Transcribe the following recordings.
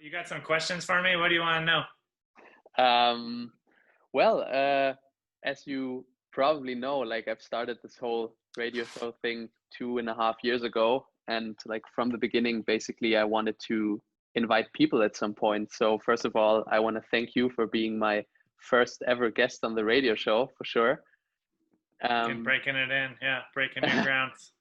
You got some questions for me? What do you want to know? Um, well, as you probably know, like I've started this whole radio show thing 2.5 years ago, and like from the beginning, basically, I wanted to invite people at some point. So first of all, I want to thank you for being my first ever guest on the radio show, for sure. And Um, breaking it in, yeah, breaking new grounds.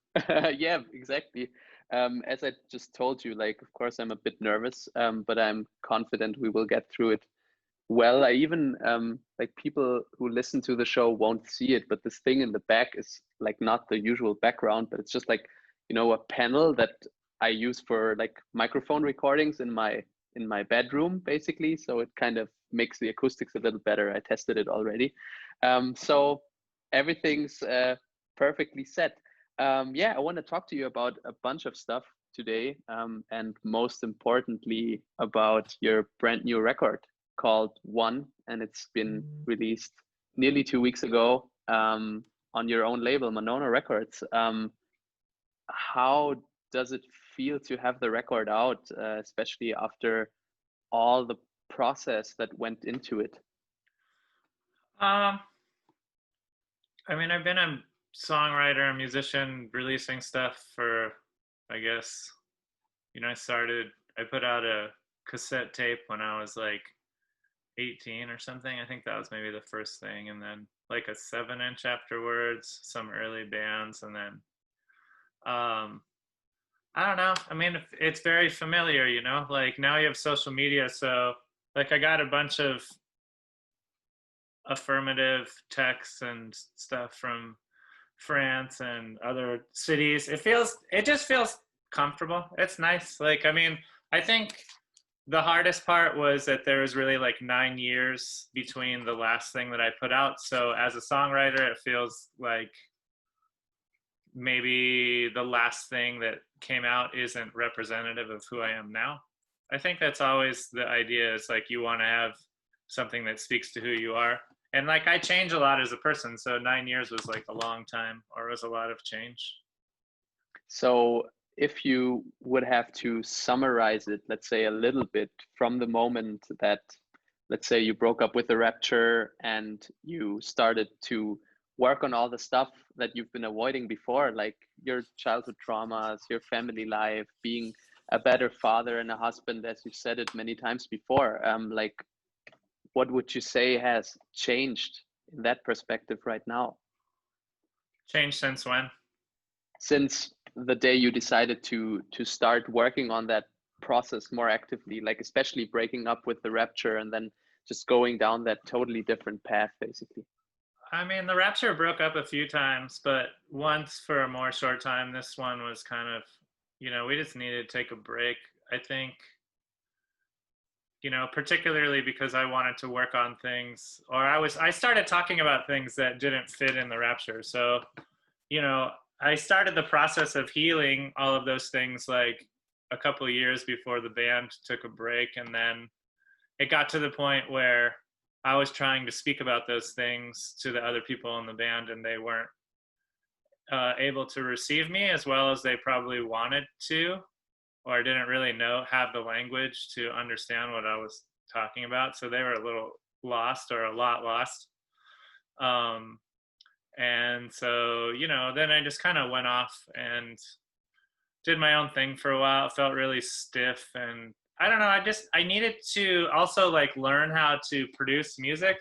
yeah, exactly. As I just told you, like, of course, I'm a bit nervous, but I'm confident we will get through it. Well, I even like people who listen to the show won't see it, but this thing in the back is like not the usual background, but it's just like, a panel that I use for like microphone recordings in my bedroom, basically. So it kind of makes the acoustics a little better. I tested it already. So everything's perfectly set. Yeah, I want to talk to you about a bunch of stuff today, and most importantly about your brand new record called One, and it's been released nearly 2 weeks ago on your own label, Manono Records. How does it feel to have the record out, especially after all the process that went into it? Um, I mean, I've been a songwriter, a musician, releasing stuff for, I guess, I put out a cassette tape when I was like 18 or something. I think that was maybe the first thing. And then like a 7-inch afterwards, some early bands. And then, um, I don't know. I mean, it's very familiar, like now you have social media. So like I got a bunch of affirmative texts and stuff from France and other cities. It just feels comfortable. It's nice. Like, I mean, I think the hardest part was that there was really like 9 years between the last thing that I put out. So as a songwriter, it feels like maybe the last thing that came out isn't representative of who I am now. I think that's always the idea, is like you want to have something that speaks to who you are. And like I change a lot as a person, so 9 years was like a long time, or was a lot of change. So if you would have to summarize it, let's say a little bit from the moment that, let's say, you broke up with the Rapture and you started to work on all the stuff that you've been avoiding before, like your childhood traumas, your family life, being a better father and a husband, as you've said it many times before, like what would you say has changed in that perspective right now? Change since when? Since the day you decided to start working on that process more actively, like especially breaking up with the Rapture and then just going down that totally different path, basically. I mean, the Rapture broke up a few times, but once for a more short time. This one was kind of, we just needed to take a break. I think, particularly because I wanted to work on things, or I started talking about things that didn't fit in the Rapture. So, you know, I started the process of healing all of those things like a couple of years before the band took a break. And then it got to the point where I was trying to speak about those things to the other people in the band, and they weren't able to receive me as well as they probably wanted to, or didn't really have the language to understand what I was talking about. So they were a little lost, or a lot lost. Um, and so, then I just kind of went off and did my own thing for a while. It felt really stiff, and I don't know. I needed to also like learn how to produce music,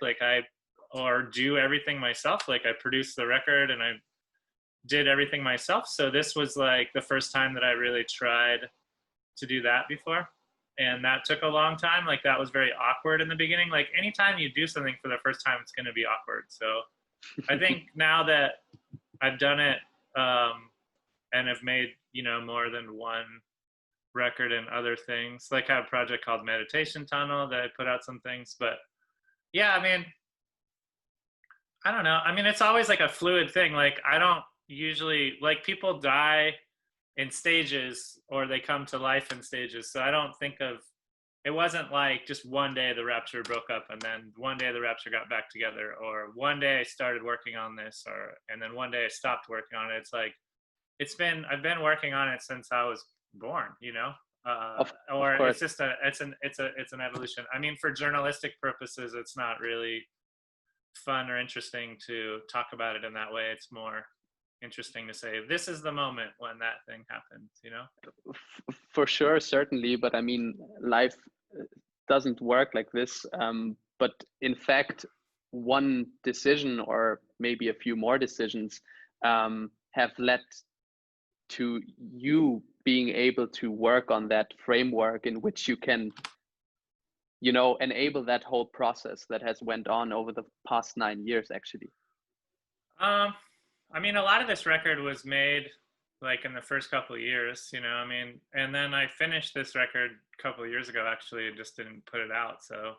or do everything myself. Like I produced the record and I did everything myself. So this was like the first time that I really tried to do that before. And that took a long time. Like that was very awkward in the beginning. Like anytime you do something for the first time, it's going to be awkward. So I think now that I've done it, and have made, more than one record and other things, like I have a project called Meditation Tunnel that I put out some things. But yeah, I mean, I don't know. I mean, it's always like a fluid thing. Like I don't usually, like, people die in stages, or they come to life in stages. So I don't think of it wasn't like just one day the Rapture broke up and then one day the Rapture got back together, or one day I started working on this, and then one day I stopped working on it. It's like I've been working on it since I was born, Of or it's course. just it's an evolution. I mean, for journalistic purposes, it's not really fun or interesting to talk about it in that way. It's more interesting to say this is the moment when that thing happens, you know. For sure, certainly, but I mean, life doesn't work like this. But in fact, one decision or maybe a few more decisions have led to you being able to work on that framework in which you can, you know, enable that whole process that has went on over the past 9 years, actually. I mean, a lot of this record was made like in the first couple of years, you know. I mean, and then I finished this record a couple of years ago. Actually, just didn't put it out. So,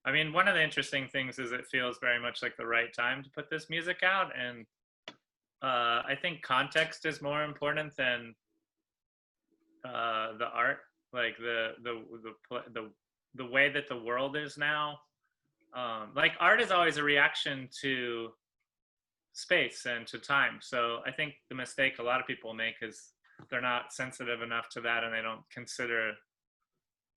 I mean, one of the interesting things is it feels very much like the right time to put this music out, and I think context is more important than the art, like the way that the world is now. Like art is always a reaction to space and to time. So I think the mistake a lot of people make is they're not sensitive enough to that, and they don't consider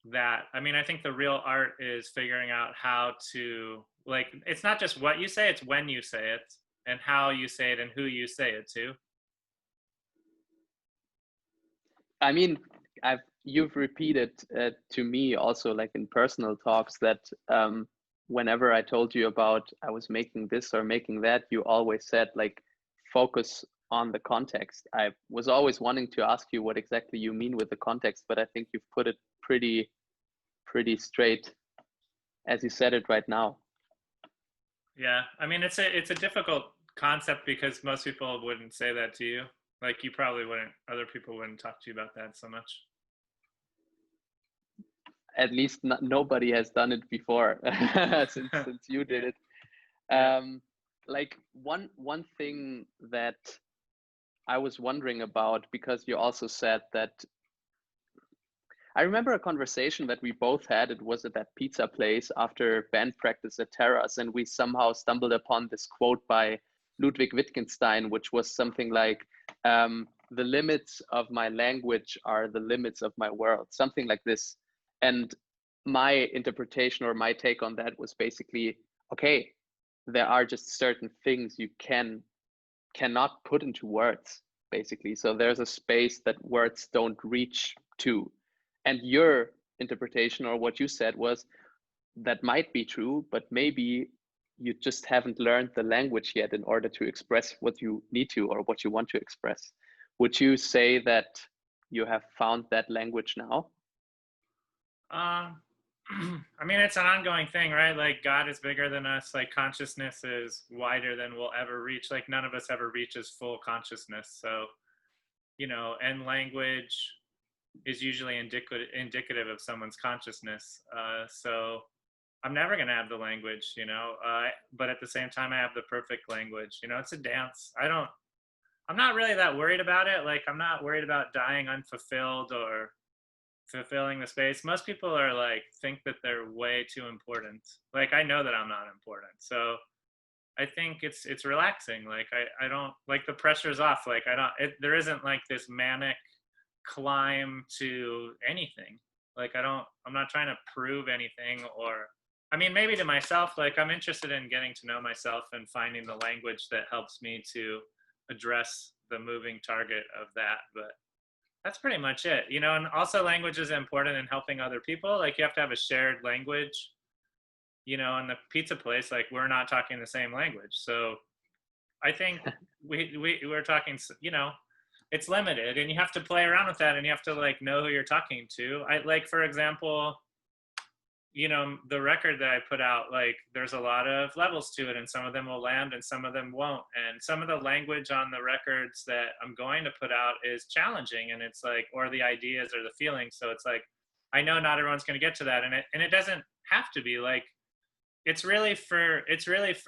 that. I mean, I think the real art is figuring out how to, like, it's not just what you say, it's when you say it and how you say it and who you say it to. I mean, you've repeated to me also, like in personal talks, that whenever I told you about I was making this or making that, you always said like focus on the context. I was always wanting to ask you what exactly you mean with the context, but I think you've put it pretty straight as you said it right now. Yeah, I mean, it's a difficult concept because most people wouldn't say that to you. Like you probably wouldn't, other people wouldn't talk to you about that so much. At least nobody has done it before since you did it. Like one thing that I was wondering about, because you also said that, I remember a conversation that we both had. It was at that pizza place after band practice at Terrace, and we somehow stumbled upon this quote by Ludwig Wittgenstein, which was something like, the limits of my language are the limits of my world, something like this. And my interpretation or my take on that was basically, okay, there are just certain things you cannot put into words, basically. So there's a space that words don't reach to. And your interpretation or what you said was that might be true, but maybe you just haven't learned the language yet in order to express what you need to or what you want to express. Would you say that you have found that language now? I mean, it's an ongoing thing, right? Like God is bigger than us. Like consciousness is wider than we'll ever reach. Like none of us ever reaches full consciousness. So, you know, and language is usually indicative of someone's consciousness. So I'm never going to have the language, you know, but at the same time, I have the perfect language. You know, it's a dance. I'm not really that worried about it. Like, I'm not worried about dying unfulfilled or fulfilling the space. Most people are like, think that they're way too important. Like, I know that I'm not important. So I think it's relaxing. Like, I don't, like, the pressure's off. Like, there isn't like this manic climb to anything. Like, I'm not trying to prove anything, or I mean, maybe to myself. Like, I'm interested in getting to know myself and finding the language that helps me to address the moving target of that. But that's pretty much it, you know. And also language is important in helping other people. Like you have to have a shared language, you know. In the pizza place, like we're not talking the same language, so I think we're talking, you know, it's limited, and you have to play around with that, and you have to like know who you're talking to. I like, for example, you know, the record that I put out, like there's a lot of levels to it, and some of them will land and some of them won't. And some of the language on the records that I'm going to put out is challenging, and it's like, or the ideas or the feelings. So it's like, I know not everyone's going to get to that. And it doesn't have to be like, it's really for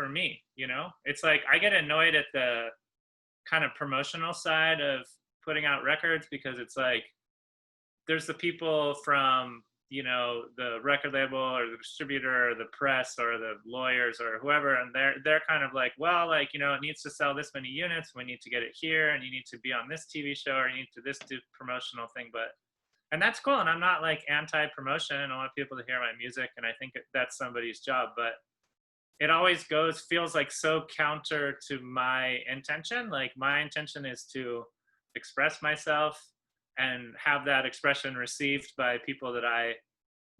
me, you know. It's like, I get annoyed at the kind of promotional side of putting out records, because it's like, there's the people from, you know, the record label or the distributor or the press or the lawyers or whoever, and they're kind of like, well, like, you know, it needs to sell this many units, we need to get it here, and you need to be on this TV show, or you need to do promotional thing. But and that's cool. And I'm not like anti-promotion, and I want people to hear my music, and I think that's somebody's job, but it always feels like so counter to my intention. Like my intention is to express myself and have that expression received by people that I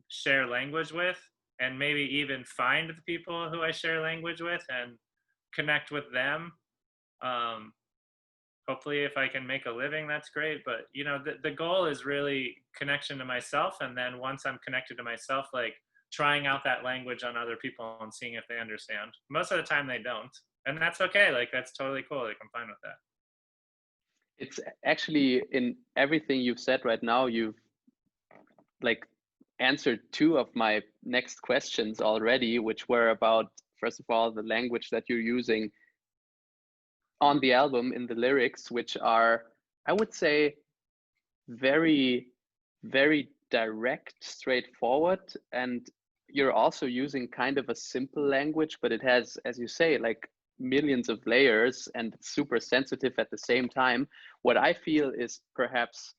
share language with, and maybe even find the people who I share language with and connect with them. Um, Hopefully if I can make a living, that's great. But the goal is really connection to myself. And then once I'm connected to myself, like trying out that language on other people and seeing if they understand. Most of the time they don't. And that's okay. Like that's totally cool. Like I'm fine with that. It's actually, in everything you've said right now, you've like answered two of my next questions already, which were about, first of all, the language that you're using on the album in the lyrics, which are, I would say, very, very direct, straightforward. And you're also using kind of a simple language, but it has, as you say, like millions of layers, and it's super sensitive at the same time. What I feel is perhaps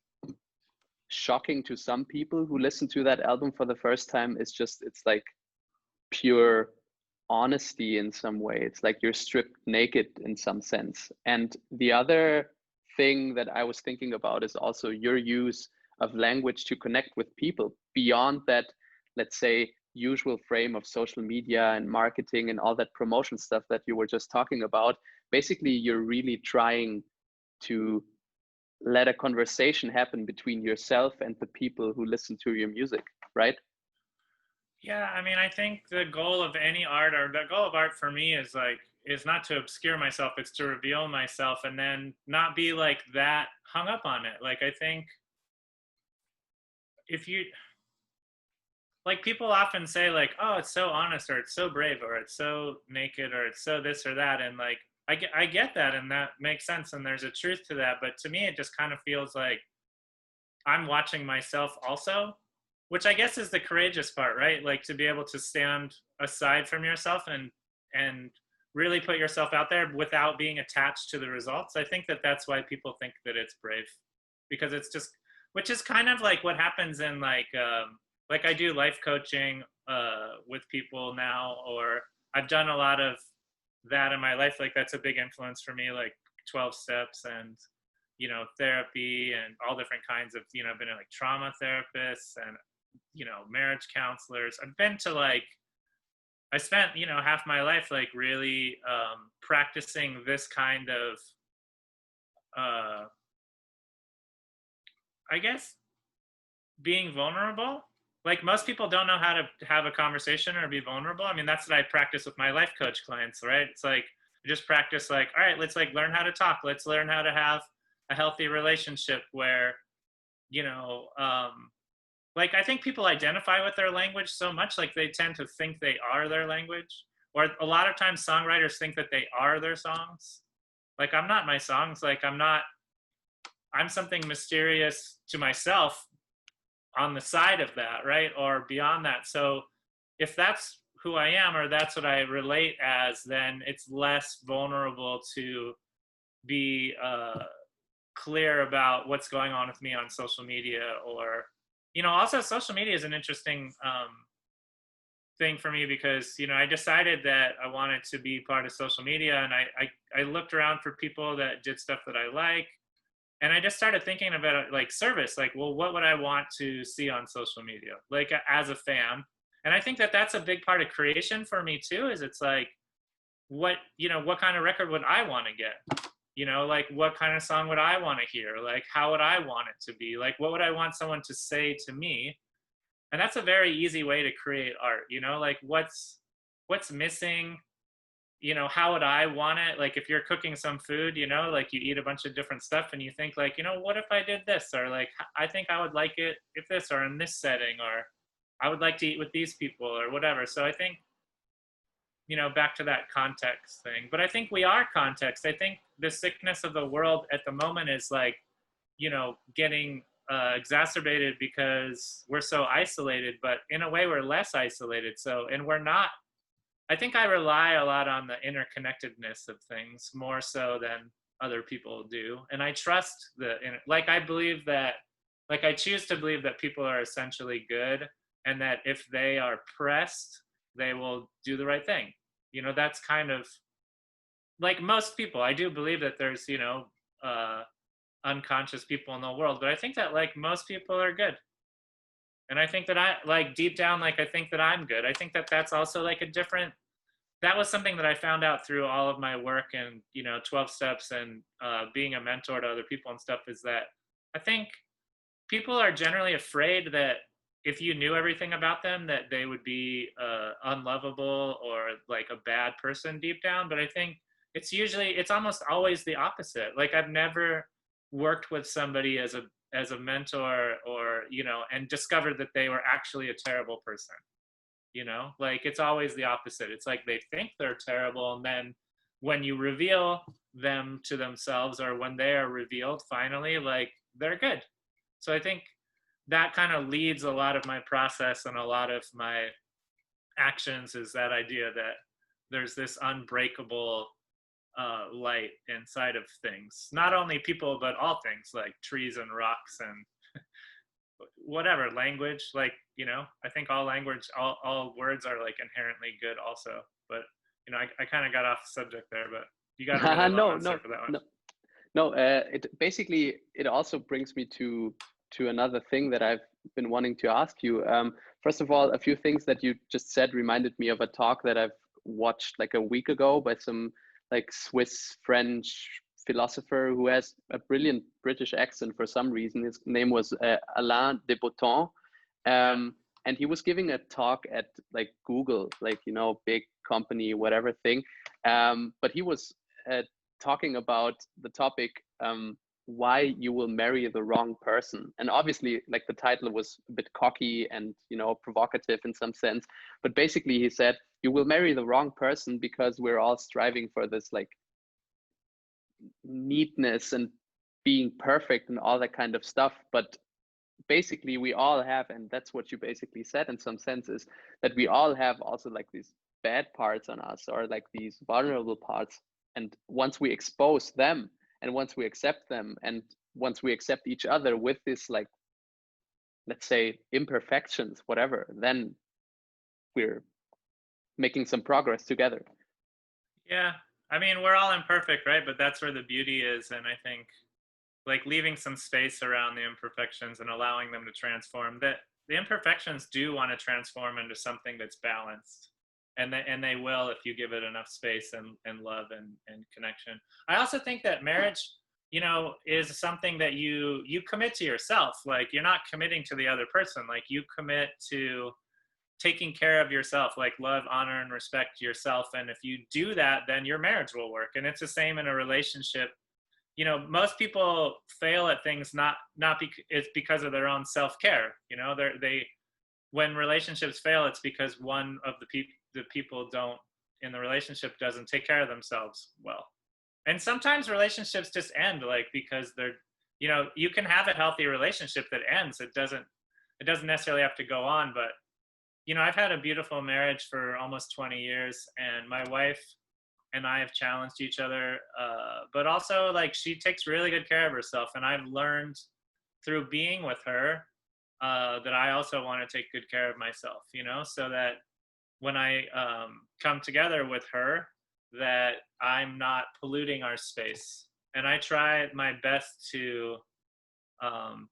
shocking to some people who listen to that album for the first time is just, it's like pure honesty in some way. It's like you're stripped naked in some sense. And the other thing that I was thinking about is also your use of language to connect with people beyond that, let's say, usual frame of social media and marketing and all that promotion stuff that you were just talking about. Basically, you're really trying to let a conversation happen between yourself and the people who listen to your music, right? Yeah, I mean, I think the goal of any art, or the goal of art for me, is not to obscure myself, it's to reveal myself, and then not be like that hung up on it. Like I think if you, like, people often say like, oh, it's so honest, or it's so brave, or it's so naked, or it's so this or that, and like I get that, and that makes sense, and there's a truth to that, but to me it just kind of feels like I'm watching myself also, which I guess is the courageous part, right? Like to be able to stand aside from yourself and really put yourself out there without being attached to the results. I think that that's why people think that it's brave, because it's just, which is kind of like what happens in like I do life coaching with people now, or I've done a lot of that in my life. Like that's a big influence for me, like 12 steps and therapy and all different kinds of, I've been in like trauma therapists and marriage counselors. I've been to like, I spent half my life like really practicing this kind of I guess being vulnerable. Like most people don't know how to have a conversation or be vulnerable. I mean, that's what I practice with my life coach clients, right? It's like I just practice like, all right, let's like learn how to talk, let's learn how to have a healthy relationship where like I think people identify with their language so much, like they tend to think they are their language, or a lot of times songwriters think that they are their songs. Like I'm not my songs, like I'm something mysterious to myself on the side of that, right? Or beyond that. So if that's who I am, or that's what I relate as, then it's less vulnerable to be clear about what's going on with me on social media. Or also social media is an interesting thing for me, because I decided that I wanted to be part of social media, and I looked around for people that did stuff that I like, and I just started thinking about like service, like, well, what would I want to see on social media, like as a fan? And I think that that's a big part of creation for me too, is it's like, what kind of record would I want to get? Like what kind of song would I want to hear? Like how would I want it to be? Like what would I want someone to say to me? And that's a very easy way to create art, like what's missing, how would I want it? Like if you're cooking some food, like you eat a bunch of different stuff and you think like, what if I did this? Or like, I think I would like it if this, or in this setting, or I would like to eat with these people, or whatever. So I think, back to that context thing. But I think we are context. I think the sickness of the world at the moment is like, getting exacerbated because we're so isolated, but in a way we're less isolated. So, and we're not, I think I rely a lot on the interconnectedness of things more so than other people do. And I trust like, I believe that like I choose to believe that people are essentially good, and that if they are pressed, they will do the right thing. You know, that's kind of like most people. I do believe that there's, you know, unconscious people in the world, but I think that like most people are good. And I think that I like deep down, like I think that I'm good. I think that that's also like a different, that was something that I found out through all of my work and, you know, 12 steps and being a mentor to other people and stuff, is that I think people are generally afraid that if you knew everything about them, that they would be unlovable or like a bad person deep down. But I think it's almost always the opposite. Like I've never worked with somebody as a mentor, or, you know, and discovered that they were actually a terrible person. You know, like it's always the opposite. It's like they think they're terrible, and then when you reveal them to themselves, or when they are revealed finally, like they're good. So I think that kind of leads a lot of my process and a lot of my actions, is that idea that there's this unbreakable light inside of things, not only people but all things, like trees and rocks and whatever, language, like, you know, I think all language, all words are like inherently good also. But you know, I kind of got off the subject there, but you got a really long no, answer for that one. no. It basically, it also brings me to another thing that I've been wanting to ask you. First of all, a few things that you just said reminded me of a talk that I've watched like a week ago by some like Swiss French philosopher who has a brilliant British accent for some reason. His name was Alain de Botton. And he was giving a talk at like Google, like, you know, big company, whatever thing. But he was talking about the topic, why you will marry the wrong person. And obviously, like, the title was a bit cocky and, you know, provocative in some sense. But basically he said, you will marry the wrong person because we're all striving for this like neatness and being perfect and all that kind of stuff. But basically we all have, and that's what you basically said in some senses, that we all have also like these bad parts on us, or like these vulnerable parts. And once we expose them, and once we accept them, and once we accept each other with this, like, let's say, imperfections, whatever, then we're making some progress together. Yeah, I mean, we're all imperfect, right? But that's where the beauty is. And I think like leaving some space around the imperfections and allowing them to transform, that the imperfections do want to transform into something that's balanced, and they will, if you give it enough space and love and connection. I also think that marriage, you know, is something that you commit to yourself. Like you're not committing to the other person, like you commit to taking care of yourself, like love, honor, and respect yourself. And if you do that, then your marriage will work. And it's the same in a relationship. You know, most people fail at things it's because of their own self-care. You know, they when relationships fail, it's because one of the people don't in the relationship doesn't take care of themselves well. And sometimes relationships just end, like, because they're, you know, you can have a healthy relationship that ends. It doesn't necessarily have to go on. But you know, I've had a beautiful marriage for almost 20 years, and my wife and I have challenged each other, but also like she takes really good care of herself. And I've learned through being with her that I also want to take good care of myself, you know, so that when I come together with her, that I'm not polluting our space. And I try my best to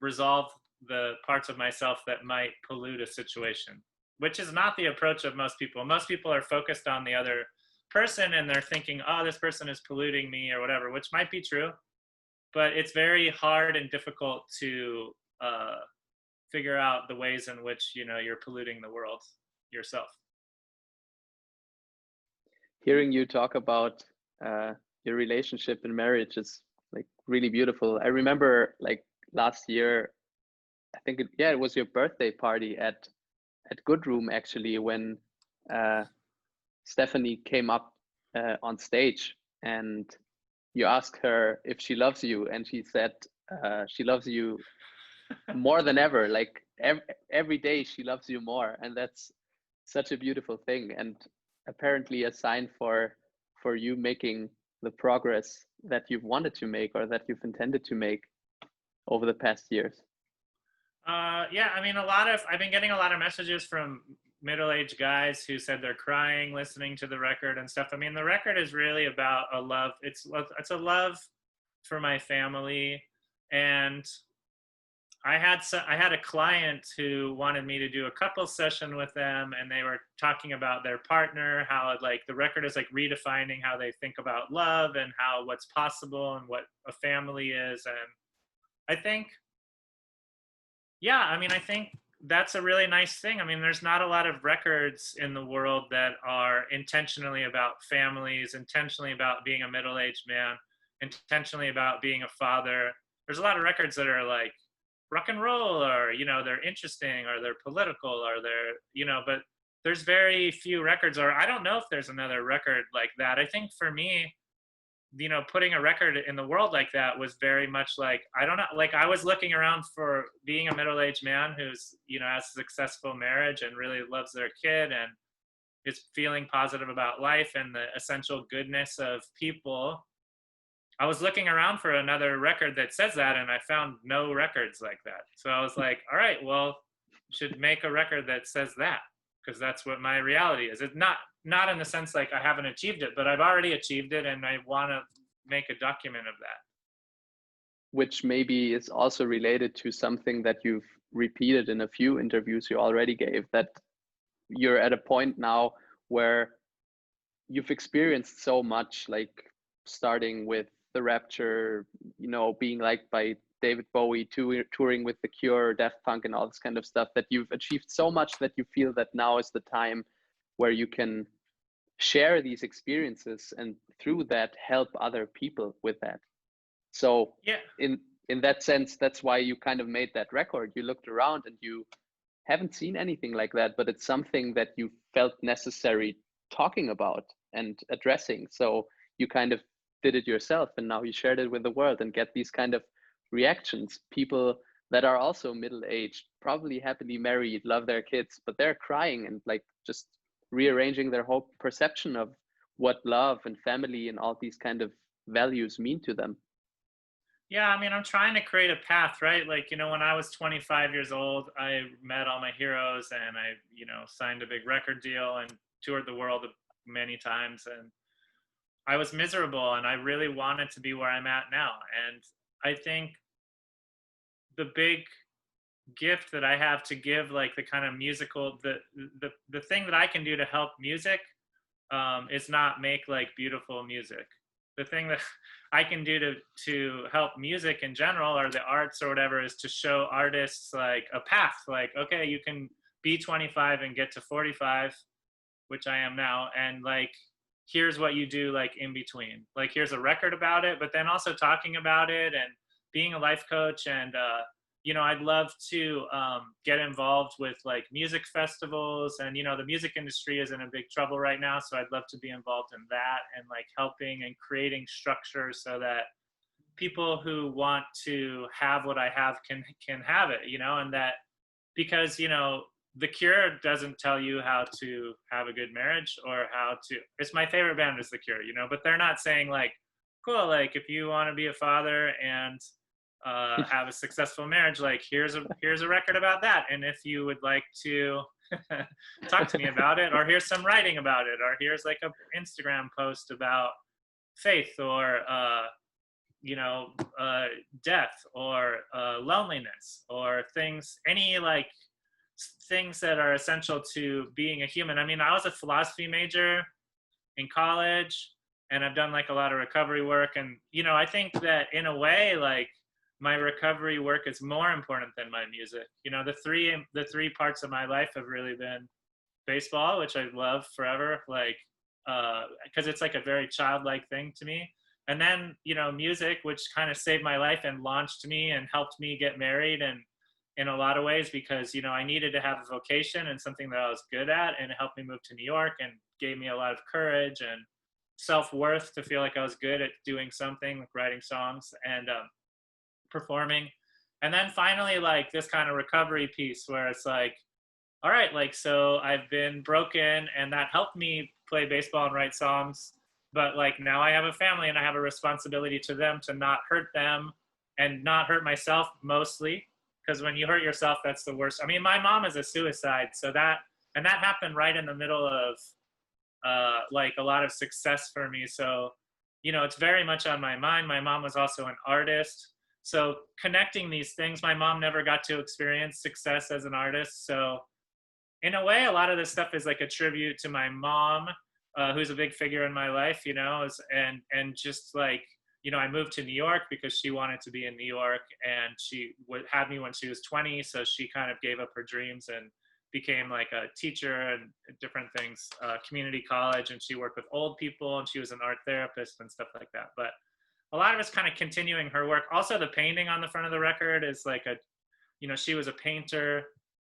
resolve the parts of myself that might pollute a situation, which is not the approach of most people. Most people are focused on the other person, and they're thinking, oh, this person is polluting me or whatever, which might be true, but it's very hard and difficult to figure out the ways in which, you know, you're polluting the world yourself. Hearing you talk about your relationship and marriage is like really beautiful. I remember like last year, I think it was your birthday party at Good Room, actually, when Stephanie came up on stage, and you asked her if she loves you, and she said she loves you more than ever. Like every day she loves you more, and that's such a beautiful thing, and apparently a sign for you making the progress that you've wanted to make, or that you've intended to make over the past years. Yeah, I mean, I've been getting a lot of messages from middle-aged guys who said they're crying listening to the record and stuff. I mean, the record is really about a love. It's a love for my family, and I had a client who wanted me to do a couple session with them, and they were talking about their partner, how like the record is like redefining how they think about love and how what's possible and what a family is. And I think, yeah, I mean, I think that's a really nice thing. I mean, there's not a lot of records in the world that are intentionally about families, intentionally about being a middle-aged man, intentionally about being a father. There's a lot of records that are like rock and roll, or they're interesting, or they're political, or they're but there's very few records, or I don't know if there's another record like that. I think for me, putting a record in the world like that was very much like, I don't know, like I was looking around for being a middle-aged man who's, has a successful marriage and really loves their kid and is feeling positive about life and the essential goodness of people. I was looking around for another record that says that, and I found no records like that. So I was like, all right, well, should make a record that says that, because that's what my reality is. It's not in the sense like I haven't achieved it, but I've already achieved it, and I want to make a document of that. Which maybe is also related to something that you've repeated in a few interviews you already gave, that you're at a point now where you've experienced so much, like starting with the Rapture, being liked by David Bowie, touring with The Cure, Daft Punk, and all this kind of stuff, that you've achieved so much that you feel that now is the time where you can share these experiences and through that help other people with that. So yeah, in that sense, that's why you kind of made that record. You looked around and you haven't seen anything like that, but it's something that you felt necessary talking about and addressing. So you kind of did it yourself, and now you shared it with the world and get these kind of reactions. People that are also middle-aged, probably happily married, love their kids, but they're crying and like just rearranging their whole perception of what love and family and all these kind of values mean to them. Yeah, I mean, I'm trying to create a path, right? Like, when I was 25 years old, I met all my heroes, and I, signed a big record deal and toured the world many times. And I was miserable, and I really wanted to be where I'm at now. And I think the big gift that I have to give, like the kind of musical, the thing that I can do to help music, is not make like beautiful music. The thing that I can do to help music in general, or the arts or whatever, is to show artists like a path. Like, okay, you can be 25 and get to 45, which I am now, and like, here's what you do like in between. Like, here's a record about it, but then also talking about it and being a life coach. And I'd love to get involved with like music festivals, and the music industry is in a big trouble right now, so I'd love to be involved in that, and like helping and creating structure so that people who want to have what I have can have it, and that, because The Cure doesn't tell you how to have a good marriage, or how to, it's my favorite band is The Cure, but they're not saying like, cool, like if you want to be a father and have a successful marriage, like here's a record about that, and if you would like to talk to me about it, or here's some writing about it, or here's like a Instagram post about faith, or death, or loneliness, or any like things that are essential to being a human. I mean, I was a philosophy major in college, and I've done like a lot of recovery work, and I think that in a way, like, my recovery work is more important than my music. The three parts of my life have really been baseball, which I love forever, like because it's like a very childlike thing to me. And then music, which kind of saved my life and launched me and helped me get married, and in a lot of ways, because I needed to have a vocation and something that I was good at, and it helped me move to New York and gave me a lot of courage and self-worth to feel like I was good at doing something, like writing songs and performing. And then finally, like, this kind of recovery piece where it's like, all right, like, so I've been broken, and that helped me play baseball and write songs, but like now I have a family, and I have a responsibility to them to not hurt them and not hurt myself, mostly, because when you hurt yourself, that's the worst. I mean, my mom is a suicide, so that happened right in the middle of like a lot of success for me. So, you know, it's very much on my mind. My mom was also an artist. So connecting these things, my mom never got to experience success as an artist. So in a way, a lot of this stuff is like a tribute to my mom, who's a big figure in my life, you know, and just like, you know, I moved to New York because she wanted to be in New York, and she had me when she was 20. So she kind of gave up her dreams and became like a teacher and different things, community college, and she worked with old people, and she was an art therapist and stuff like that. But a lot of it's kind of continuing her work. Also, the painting on the front of the record is like a, you know, she was a painter.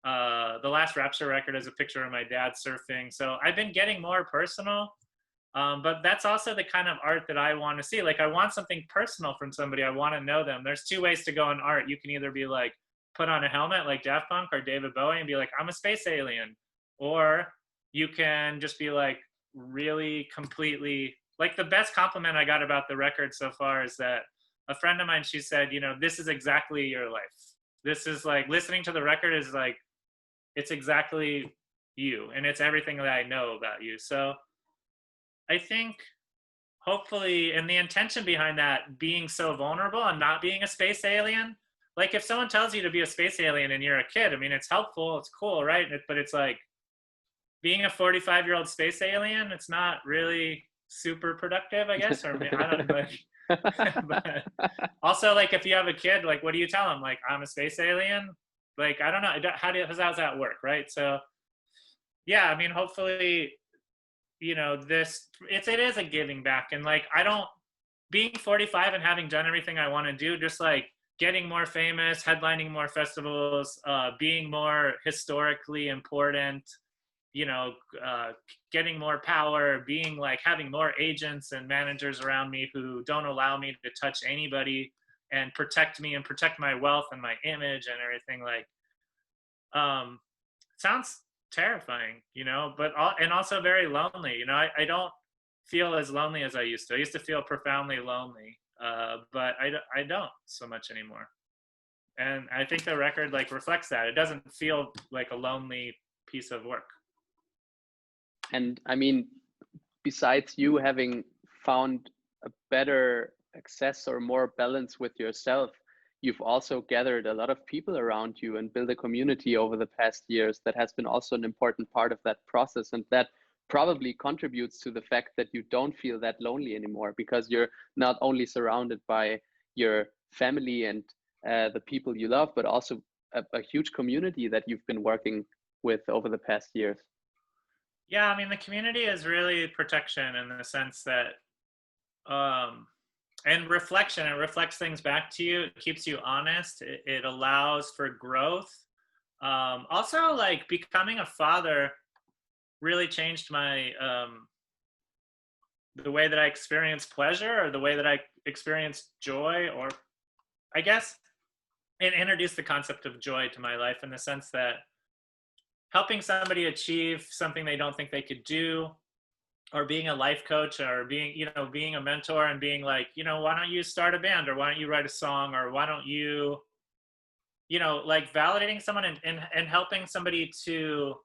The last Rapture record is a picture of my dad surfing. So I've been getting more personal, but that's also the kind of art that I want to see. Like, I want something personal from somebody. I want to know them. There's two ways to go in art. You can either be like, put on a helmet like Daft Punk or David Bowie and be like, I'm a space alien. Or you can just be like really completely, like the best compliment I got about the record so far is that a friend of mine, she said, you know, this is exactly your life. This is like, listening to the record is like, it's exactly you, and it's everything that I know about you. So I think hopefully, and the intention behind that being so vulnerable and not being a space alien, like if someone tells you to be a space alien and you're a kid, I mean, it's helpful, it's cool, right? But it's like being a 45-year-old space alien, it's not really super productive, I guess, or I don't know. But also, like, if you have a kid, like, what do you tell them? Like, I'm a space alien? Like, I don't know. How does that work, right? So, yeah, I mean, hopefully, you know, it is a giving back. And like, being 45 and having done everything I want to do, just like getting more famous, headlining more festivals, being more historically important, you know, getting more power, being like having more agents and managers around me who don't allow me to touch anybody and protect me and protect my wealth and my image and everything, like, sounds terrifying, you know, and also very lonely. You know, I don't feel as lonely as I used to. I used to feel profoundly lonely, but I don't so much anymore. And I think the record like reflects that. It doesn't feel like a lonely piece of work. And I mean, besides you having found a better access or more balance with yourself, you've also gathered a lot of people around you and built a community over the past years that has been also an important part of that process. And that probably contributes to the fact that you don't feel that lonely anymore, because you're not only surrounded by your family and the people you love, but also a huge community that you've been working with over the past years. Yeah, I mean, the community is really protection in the sense that, and reflection. It reflects things back to you. It keeps you honest. It allows for growth. Also, like, becoming a father really changed my the way that I experience pleasure, or the way that I experience joy, or I guess it introduced the concept of joy to my life in the sense that helping somebody achieve something they don't think they could do, or being a life coach, or being, you know, being a mentor and being like, you know, why don't you start a band, or why don't you write a song, or why don't you, you know, like validating someone and helping somebody to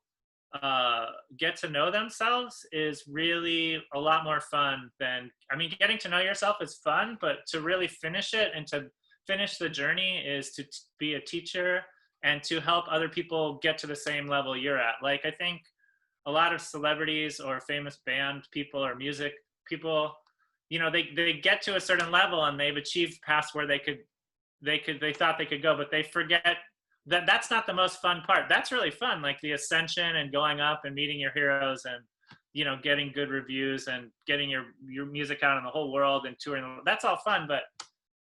get to know themselves is really a lot more fun than, I mean, getting to know yourself is fun, but to really finish it and to finish the journey is to be a teacher and to help other people get to the same level you're at. Like, I think a lot of celebrities or famous band people or music people, you know, they get to a certain level and they've achieved past where they thought they could go, but they forget that that's not the most fun part. That's really fun, like the ascension and going up and meeting your heroes and, you know, getting good reviews and getting your music out in the whole world and touring. That's all fun, but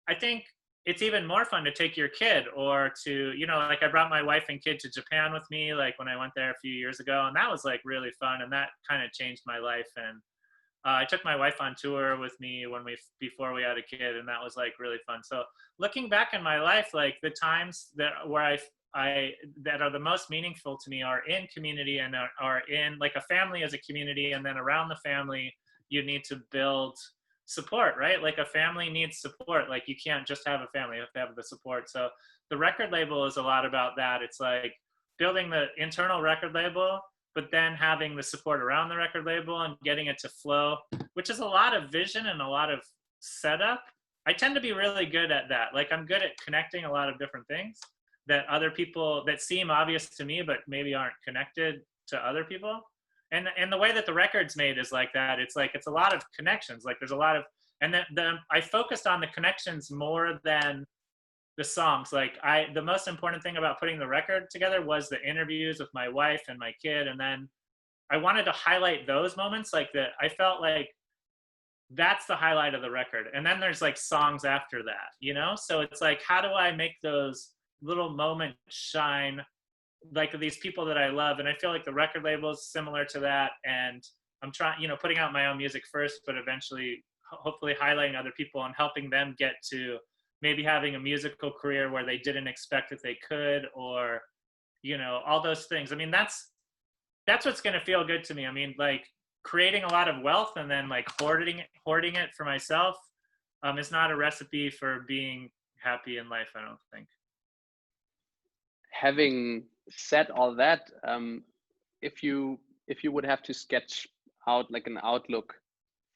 I think it's even more fun to take your kid, or to, you know, like I brought my wife and kid to Japan with me, like when I went there a few years ago, and that was like really fun, and that kind of changed my life. And I took my wife on tour with me before we had a kid, and that was like really fun. So looking back in my life, like the times where that are the most meaningful to me are in community, and are in, like, a family as a community, and then around the family you need to build support, right? Like a family needs support. Like you can't just have a family, you have to have the support. So the record label is a lot about that. It's like building the internal record label, but then having the support around the record label and getting it to flow, which is a lot of vision and a lot of setup. I tend to be really good at that. Like I'm good at connecting a lot of different things that other people that seem obvious to me, but maybe aren't connected to other people. And the way that the record's made is like that. It's like, it's a lot of connections. Like there's a lot of, and then I focused on the connections more than the songs. Like the most important thing about putting the record together was the interviews with my wife and my kid. And then I wanted to highlight those moments, like that. I felt like that's the highlight of the record. And then there's like songs after that, you know? So it's like, how do I make those little moments shine, like these people that I love? And I feel like the record label is similar to that. And I'm trying, you know, putting out my own music first, but eventually hopefully highlighting other people and helping them get to maybe having a musical career where they didn't expect that they could, or, you know, all those things. I mean, that's what's going to feel good to me. I mean, like creating a lot of wealth and then like hoarding it for myself is not a recipe for being happy in life, I don't think. Having said all that, if you would have to sketch out like an outlook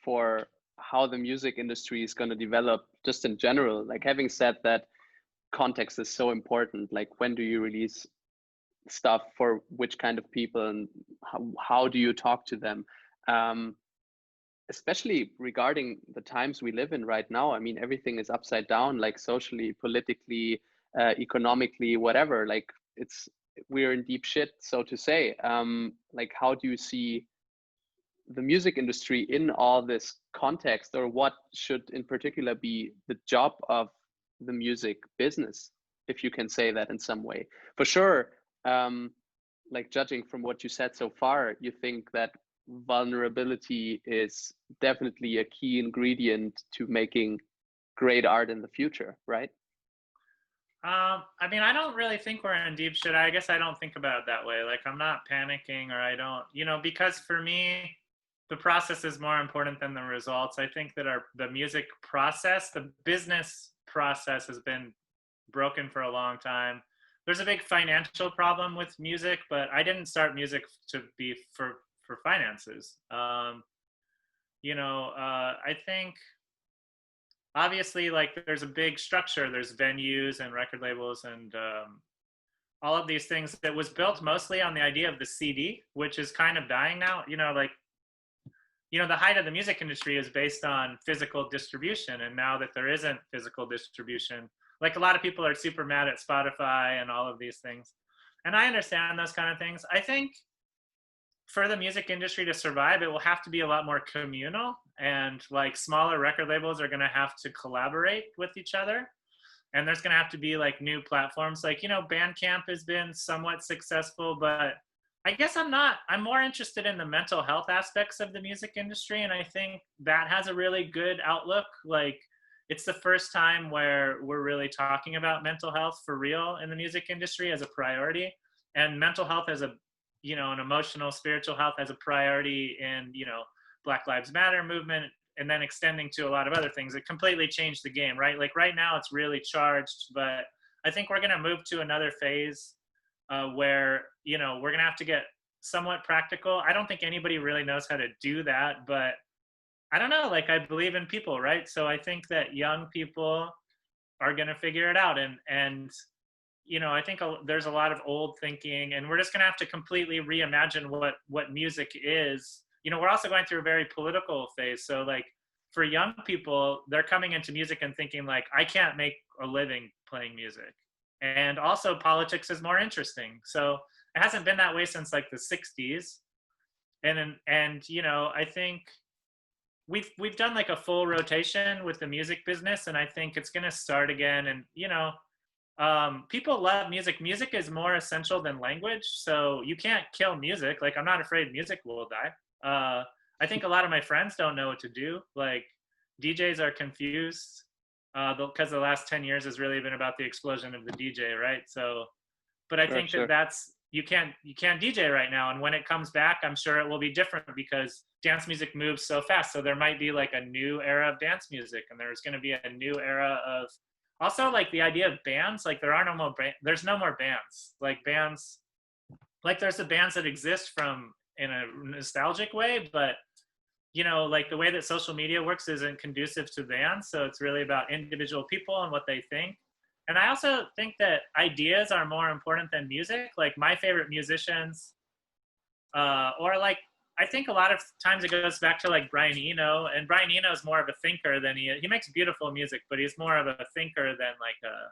for how the music industry is going to develop just in general, like having said that, context is so important. Like when do you release stuff for which kind of people, and how do you talk to them? Especially regarding the times we live in right now. I mean, everything is upside down, like socially, politically, economically, whatever. Like we're in deep shit, so to say. Like how do you see the music industry in all this context, or what should in particular be the job of the music business, if you can say that in some way? For sure, like judging from what you said so far, you think that vulnerability is definitely a key ingredient to making great art in the future, right? I mean, I don't really think we're in deep shit. I guess I don't think about it that way. Like I'm not panicking, or I don't, you know, because for me, the process is more important than the results. I think that the music process, the business process has been broken for a long time. There's a big financial problem with music, but I didn't start music to be for finances. You know, I think obviously like there's a big structure, there's venues and record labels and all of these things that was built mostly on the idea of the CD, which is kind of dying now. You know, like, you know, the height of the music industry is based on physical distribution. And now that there isn't physical distribution, like a lot of people are super mad at Spotify and all of these things. And I understand those kind of things. I think for the music industry to survive, it will have to be a lot more communal, and like smaller record labels are going to have to collaborate with each other. And there's going to have to be like new platforms. Like, you know, Bandcamp has been somewhat successful, but I guess I'm more interested in the mental health aspects of the music industry. And I think that has a really good outlook. Like it's the first time where we're really talking about mental health for real in the music industry as a priority, and mental health as a, you know, an emotional, spiritual health as a priority in, you know, Black Lives Matter movement, and then extending to a lot of other things. It completely changed the game, right? Like right now it's really charged, but I think we're going to move to another phase where, you know, we're going to have to get somewhat practical. I don't think anybody really knows how to do that, but I don't know, like I believe in people, right? So I think that young people are going to figure it out. And you know, I think there's a lot of old thinking, and we're just going to have to completely reimagine what music is. You know, we're also going through a very political phase. So like for young people, they're coming into music and thinking like, I can't make a living playing music. And also politics is more interesting. So it hasn't been that way since like the 60s. And you know, I think we've done like a full rotation with the music business, and I think it's going to start again. And, you know, people love music. Music is more essential than language. So you can't kill music. Like I'm not afraid music will die. I think a lot of my friends don't know what to do. Like DJs are confused because the last 10 years has really been about the explosion of the DJ, right? So, but I think that you can't DJ right now. And when it comes back, I'm sure it will be different because dance music moves so fast. So there might be like a new era of dance music, and there's going to be a new era of also like the idea of bands. Like there's no more bands. Like bands, like there's the bands that exist from in a nostalgic way, but you know, like the way that social media works isn't conducive to bands. So it's really about individual people and what they think. And I also think that ideas are more important than music. Like my favorite musicians, or like, I think a lot of times it goes back to like Brian Eno, and Brian Eno is more of a thinker than he makes beautiful music, but he's more of a thinker than like a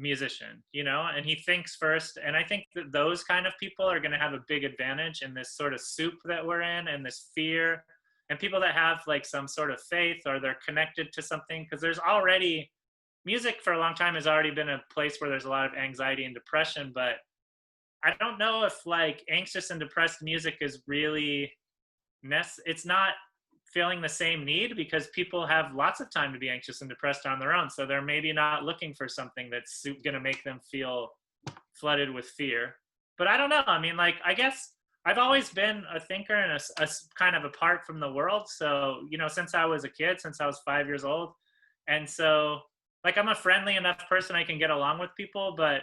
musician, you know, and he thinks first. And I think that those kind of people are going to have a big advantage in this sort of soup that we're in, and this fear, and people that have like some sort of faith or they're connected to something, because there's already music for a long time has already been a place where there's a lot of anxiety and depression, but I don't know if like anxious and depressed music is really it's not feeling the same need, because people have lots of time to be anxious and depressed on their own. So they're maybe not looking for something that's going to make them feel flooded with fear. But I don't know. I mean, like, I guess I've always been a thinker and a kind of apart from the world. So, you know, since I was a kid, since I was 5 years old. And so, like, I'm a friendly enough person, I can get along with people. But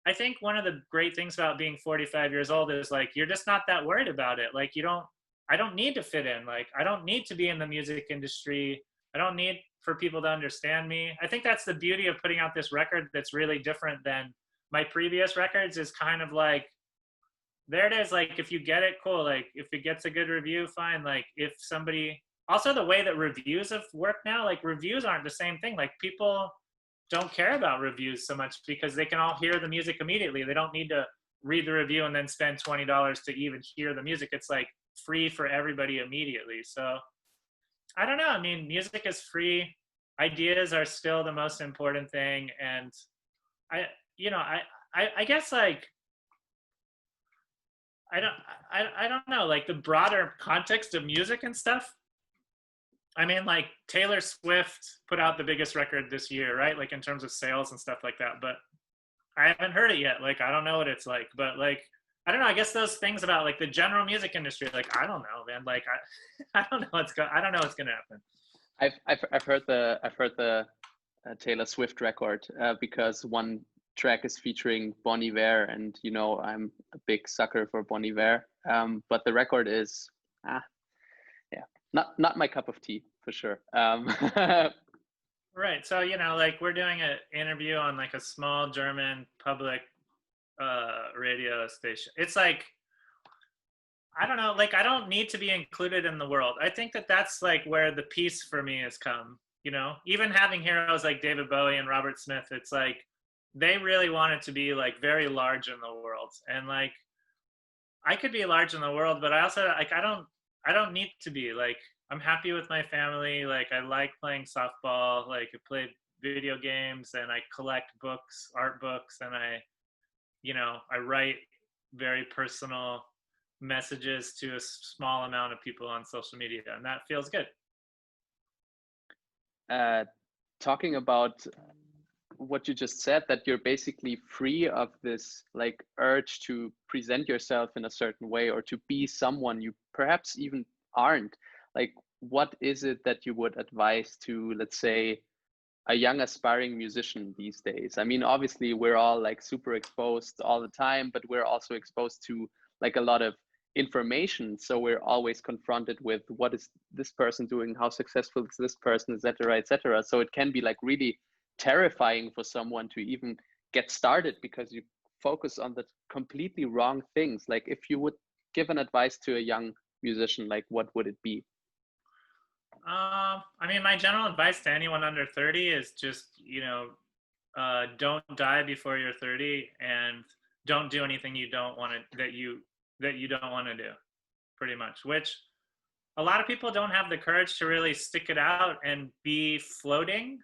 I think one of the great things about being 45 years old is like, you're just not that worried about it. Like, I don't need to fit in. Like, I don't need to be in the music industry. I don't need for people to understand me. I think that's the beauty of putting out this record that's really different than my previous records, is kind of like, there it is. Like, if you get it, cool. Like, if it gets a good review, fine. Like, if somebody, also the way that reviews have worked now, like reviews aren't the same thing. Like, people don't care about reviews so much because they can all hear the music immediately. They don't need to read the review and then spend $20 to even hear the music. It's like free for everybody immediately. So I don't know. I mean, music is free. Ideas are still the most important thing. And I guess like, I don't know, like the broader context of music and stuff. I mean, like Taylor Swift put out the biggest record this year, right? Like in terms of sales and stuff like that. But I haven't heard it yet. Like, I don't know what it's like. But like, I don't know. I guess those things about like the general music industry, like, I don't know, man. Like, I don't know I don't know what's gonna happen. I've heard the Taylor Swift record because one track is featuring Bon Iver, and you know I'm a big sucker for Bon Iver. But the record is not my cup of tea for sure. Right. So, you know, like we're doing an interview on like a small German public radio station. It's like, I don't know, like I don't need to be included in the world. I think that that's like where the peace for me has come, you know, even having heroes like David Bowie and Robert Smith. It's like, they really wanted to be like very large in the world. And like, I could be large in the world, but I also like, I don't need to be. Like, I'm happy with my family. Like, I like playing softball. Like, I play video games and I collect books, art books, and I write very personal messages to a small amount of people on social media, and that feels good. Talking about what you just said, that you're basically free of this like urge to present yourself in a certain way or to be someone you perhaps even aren't. Like, what is it that you would advise to, let's say, a young aspiring musician these days? I mean, obviously we're all like super exposed all the time, but we're also exposed to like a lot of information. So we're always confronted with what is this person doing, how successful is this person, etc., etc. So it can be like really terrifying for someone to even get started because you focus on the completely wrong things. Like, if you would give an advice to a young musician, like what would it be? I mean, my general advice to anyone under 30 is just, don't die before you're 30, and don't do anything you don't want to, that you don't want to do, pretty much, which a lot of people don't have the courage to really stick it out and be floating.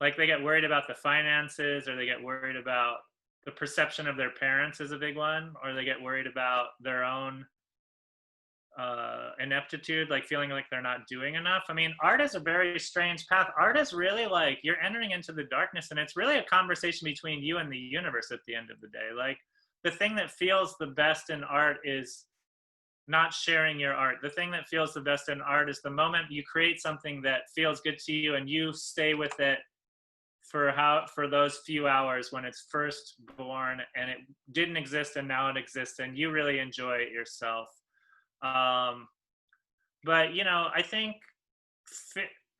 Like, they get worried about the finances, or they get worried about the perception of their parents is a big one, or they get worried about their own ineptitude, like feeling like they're not doing enough. I mean, art is a very strange path. Art is really like, you're entering into the darkness, and it's really a conversation between you and the universe at the end of the day. Like, the thing that feels the best in art is not sharing your art. The thing that feels the best in art is the moment you create something that feels good to you and you stay with it for those few hours when it's first born and it didn't exist and now it exists and you really enjoy it yourself. But you know, I think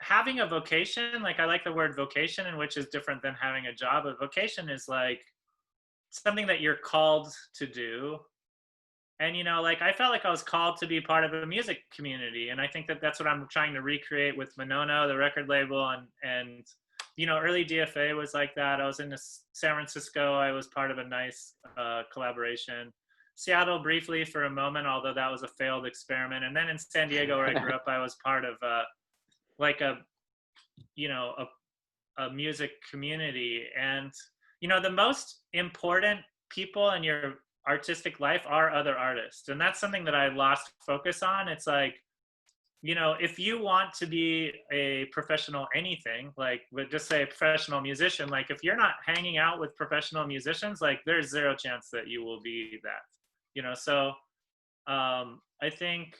having a vocation, like I like the word vocation, and which is different than having a job. A vocation is like something that you're called to do. And you know, like I felt like I was called to be part of a music community, and I think that that's what I'm trying to recreate with Manono, the record label, and you know, early DFA was like that. I was in San Francisco. I was part of a nice collaboration. Seattle briefly for a moment, although that was a failed experiment. And then in San Diego, where I grew up, I was part of like a, you know, a music community. And, you know, the most important people in your artistic life are other artists. And that's something that I lost focus on. It's like, you know, if you want to be a professional anything, like just say a professional musician, like if you're not hanging out with professional musicians, like there's zero chance that you will be that, you know. So I think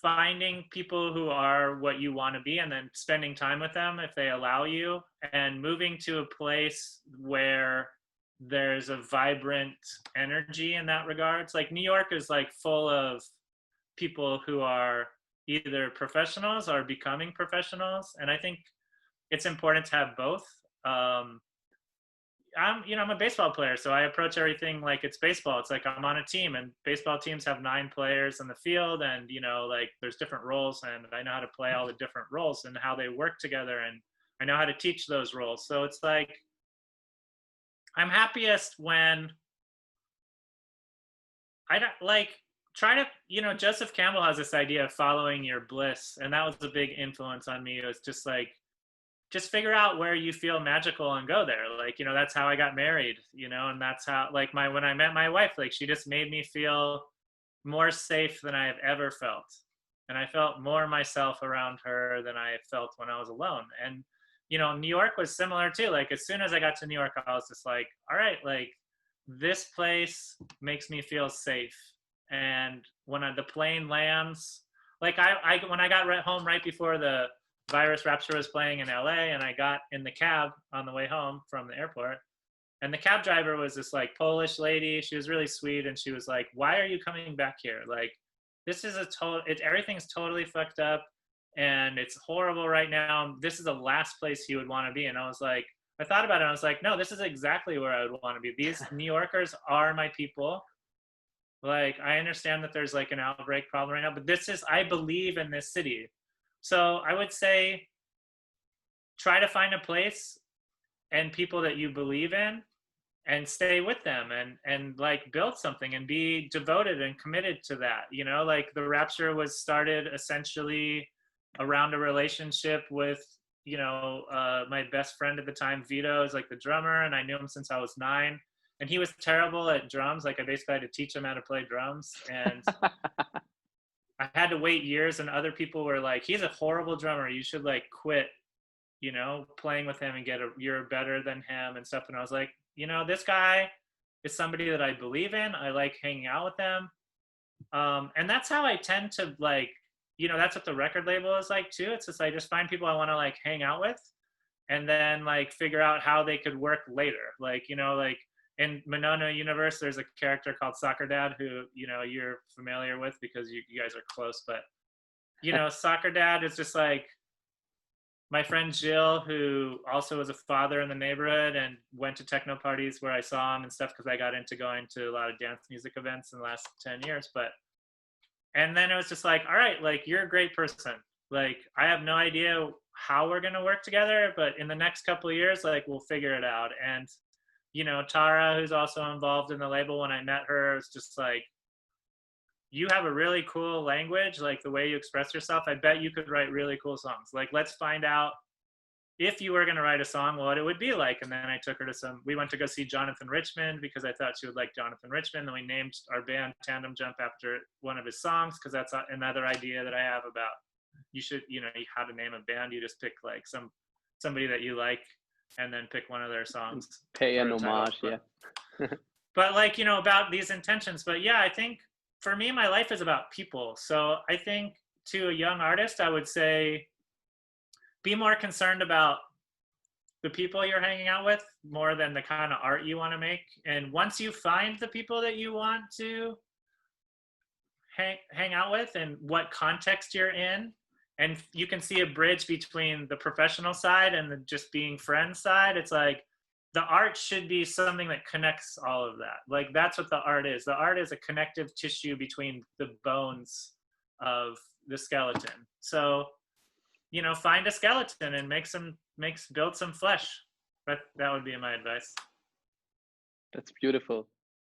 finding people who are what you want to be and then spending time with them if they allow you, and moving to a place where there's a vibrant energy in that regards. Like New York is like full of people who are either professionals or becoming professionals, and I think it's important to have both. I'm a baseball player, so I approach everything like it's baseball. It's like I'm on a team, and baseball teams have 9 players in the field, and you know, like there's different roles, and I know how to play all the different roles and how they work together, and I know how to teach those roles. So it's like I'm happiest when I don't like try to, you know, Joseph Campbell has this idea of following your bliss, and that was a big influence on me. It was just like, just figure out where you feel magical and go there. Like, you know, that's how I got married, you know, and that's how, like, when I met my wife, like, she just made me feel more safe than I have ever felt. And I felt more myself around her than I felt when I was alone. And, you know, New York was similar too. Like, as soon as I got to New York, I was just like, all right, like, this place makes me feel safe. And when the plane lands, like when I got home right before the Virus Rapture was playing in LA, and I got in the cab on the way home from the airport, and the cab driver was this like Polish lady. She was really sweet, and she was like, "Why are you coming back here? Like, this is everything's totally fucked up, and it's horrible right now. This is the last place you would want to be." And I was like, I thought about it. And I was like, no, this is exactly where I would want to be. These New Yorkers are my people. Like, I understand that there's like an outbreak problem right now, but I believe in this city. So I would say try to find a place and people that you believe in and stay with them, and like build something and be devoted and committed to that. You know, like the Rapture was started essentially around a relationship with, you know, my best friend at the time, Vito, is like the drummer, and I knew him since I was 9. And he was terrible at drums. Like I basically had to teach him how to play drums. And I had to wait years, and other people were like, he's a horrible drummer. You should like quit, you know, playing with him and you're better than him and stuff. And I was like, you know, this guy is somebody that I believe in. I like hanging out with them. And that's how I tend to like, you know, that's what the record label is like too. It's just, I just find people I want to like hang out with, and then like figure out how they could work later. Like, you know, like, in Manono universe, there's a character called Soccer Dad who, you know, you're familiar with because you guys are close. But, you know, Soccer Dad is just like my friend Jill, who also was a father in the neighborhood and went to techno parties where I saw him and stuff, because I got into going to a lot of dance music events in the last 10 years. And then it was just like, all right, like, you're a great person. Like, I have no idea how we're going to work together, but in the next couple of years, like, we'll figure it out. And you know, Tara, who's also involved in the label, when I met her, it's just like, you have a really cool language, like the way you express yourself. I bet you could write really cool songs. Like, let's find out if you were going to write a song, what it would be like. And then I took her to we went to go see Jonathan Richman because I thought she would like Jonathan Richman. Then we named our band Tandem Jump after one of his songs, because that's another idea that I have about, you should, you know, how to name a band. You just pick like somebody that you like, and then pick one of their songs. Pay an homage, yeah. but like, you know, about these intentions. But yeah, I think for me, my life is about people. So I think to a young artist, I would say be more concerned about the people you're hanging out with more than the kind of art you want to make. And once you find the people that you want to hang out with and what context you're in, and you can see a bridge between the professional side and the just being friends side, it's like the art should be something that connects all of that. Like that's what the art is. The art is a connective tissue between the bones of the skeleton. So, you know, find a skeleton and build some flesh. That would be my advice. That's beautiful.